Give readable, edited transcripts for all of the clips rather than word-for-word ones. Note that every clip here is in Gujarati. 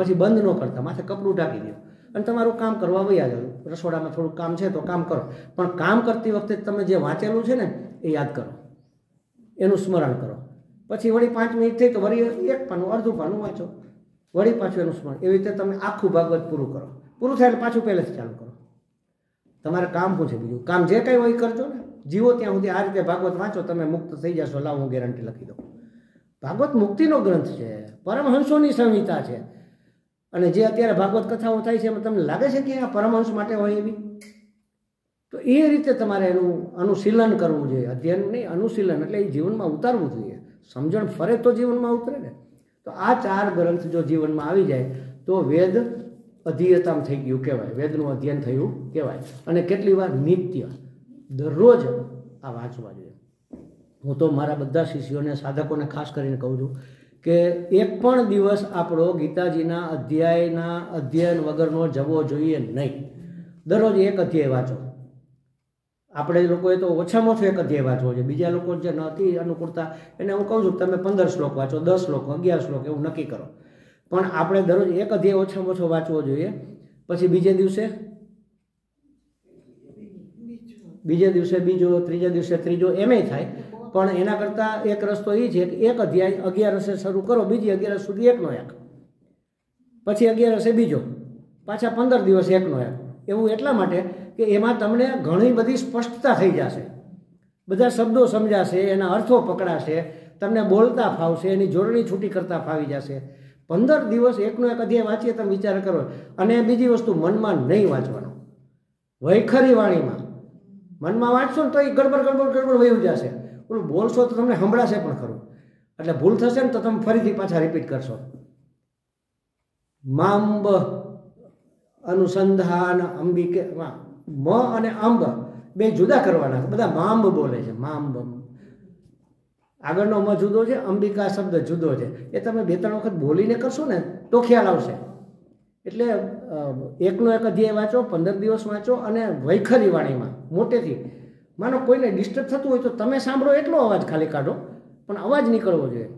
પછી બંધ ન કરતા, માથે કપડું ઢાંકી દો અને તમારું કામ કરવા વયા જાવ. રસોડામાં થોડુંક કામ છે તો કામ કરો, પણ કામ કરતી વખતે તમે જે વાંચેલું છે ને એ યાદ કરો, એનું સ્મરણ કરો. પછી વળી 5 મિનિટ થઈ તો વળી એક પાનું અડધું પાનું વાંચો, વળી પાછું એનું સ્મરણ. એવી રીતે તમે આખું ભાગવત પૂરું કરો. પૂરું થાય એટલે પાછું પહેલેથી ચાલુ કરો. તમારે કામ શું છે બીજું? કામ જે કંઈ હોય કરજો ને. જીવો ત્યાં સુધી આ રીતે ભાગવત વાંચો, તમે મુક્ત થઈ જશો. લાવ, હું ગેરંટી લખી દઉં. ભાગવત મુક્તિનો ગ્રંથ છે, પરમહંસોની સંહિતા છે. અને જે અત્યારે ભાગવત કથાઓ થાય છે એમાં તમને લાગે છે કે આ પરમહંસ માટે હોય એવી? તો એ રીતે તમારે એનું અનુશીલન કરવું જોઈએ. અધ્યયન નહીં, અનુશીલન. એટલે એ જીવનમાં ઉતારવું જોઈએ. સમજણ ફરે તો જીવનમાં ઉતરે ને. તો આ 4 ગ્રંથ જો જીવનમાં આવી જાય તો વેદ અધ્યયતામ થઈ ગયું કહેવાય, વેદનું અધ્યયન થયું કહેવાય. અને કેટલી વાર નિત્ય દરરોજ આ વાંચવા જોઈએ. હું તો મારા બધા શિષ્યોને, સાધકોને ખાસ કરીને કહું છું કે એક પણ દિવસ આપણો ગીતાજીના અધ્યાયના અધ્યયન વગરનો જવો જોઈએ નહીં. દરરોજ એક અધ્યાય વાંચો. આપણે લોકોએ તો ઓછામાં ઓછો એક અધ્યાય વાંચવો છે. બીજા લોકો જે નથી અનુકૂળતા એને હું કહું છું તમે 15 શ્લોક વાંચો, 10 શ્લોક, 11 શ્લોક એવું નક્કી કરો. પણ આપણે દરરોજ એક અધ્યાય ઓછામાં ઓછો વાંચવો જોઈએ. પછી બીજે દિવસે બીજો, ત્રીજા દિવસે ત્રીજો, એમેય થાય. પણ એના કરતાં એક રસ્તો એ છે કે એક અધ્યાય 11 શરૂ કરો, બીજી 11 સુધી એકનો એક, પછી 11 બીજો, પાછા 15 દિવસ એકનો એક. એવું એટલા માટે કે એમાં તમને ઘણી બધી સ્પષ્ટતા થઈ જશે, બધા શબ્દો સમજાશે, એના અર્થો પકડાશે, તમને બોલતા ફાવશે, એની જોડણી છૂટી કરતા ફાવી જશે. 15 દિવસ એકનો એક અધ્યાય વાંચીએ તમે વિચાર કરો. અને બીજી વસ્તુ, મનમાં નહીં વાંચવાનો, વૈખરી વાણીમાં. મનમાં વાંચશો ને તો એ ગડબડ વયું જશે. ઓલું બોલશો તો તમને સંભળાશે પણ ખરું, એટલે ભૂલ થશે ને તો તમે ફરીથી પાછા રિપીટ કરશો. માંબ અનુસંધાન અંબિકે, મ અને અંબ બે જુદા કરવાના. બધા માંબ બોલે છે, માંબ. આગળનો મ જુદો છે, અંબિકા શબ્દ જુદો છે. એ તમે 2-3 વખત બોલીને કરશો ને તો ખ્યાલ આવશે. એટલે એકનો એક અધ્યાય વાંચો, 15 દિવસ વાંચો, અને વૈખરી વાણીમાં મોટેથી. માનો કોઈને ડિસ્ટર્બ થતું હોય તો તમે સાંભળો એટલો અવાજ ખાલી કાઢો, પણ અવાજ નીકળવો જોઈએ.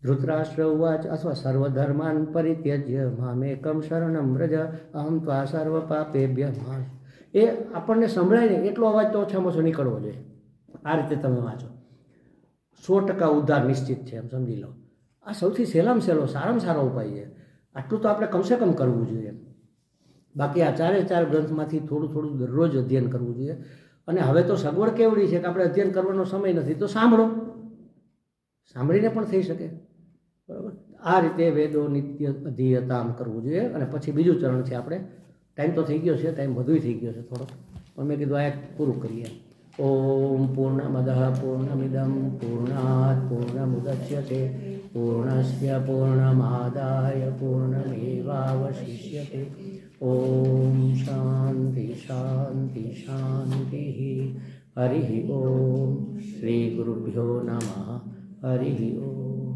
ધૃતરાષ્ટ્ર ઉવાચ અથવા સર્વધર્માન પરિત્યજ્ય મામેકમ શરણમ વ્રજ અહમ ત્વા સર્વ પાપેભ્ય નાશ. એ આપણને સંભળાય ને એટલો અવાજ તો ઓછામાં ઓછો નીકળવો જોઈએ. આ રીતે તમે વાંચો, 100% ઉદ્ધાર નિશ્ચિત છે, એમ સમજી લો. આ સૌથી સહેલામાં સહેલો, સારામાં સારો ઉપાય છે. આટલું તો આપણે કમસે કમ કરવું જોઈએ. બાકી આ 4 ગ્રંથમાંથી થોડું થોડું દરરોજ અધ્યયન કરવું જોઈએ. અને હવે તો સગવડ કેવડી છે કે આપણે અધ્યયન કરવાનો સમય નથી તો સાંભળો, સાંભળીને પણ થઈ શકે. બરાબર? આ રીતે વેદો નિત્ય અધ્યયતામ કરવું જોઈએ. અને પછી બીજું ચરણ છે, આપણે ટાઈમ તો થઈ ગયો છે, ટાઈમ વધુ થઈ ગયો છે થોડો, પણ મેં કીધું આ પૂરું કરીએ. ઓમ પૂર્ણમદઃ પૂર્ણમિદં પૂર્ણાત પૂર્ણમુદચ્યતે પૂર્ણસ્ય પૂર્ણમાદાય પૂર્ણમેવાવશિષ્યતે. ઓમ શાંતિ શાંતિ શાંતિ. હરિ ઓમ. શ્રી ગુરુભ્યો નમઃ. હરિ ઓમ.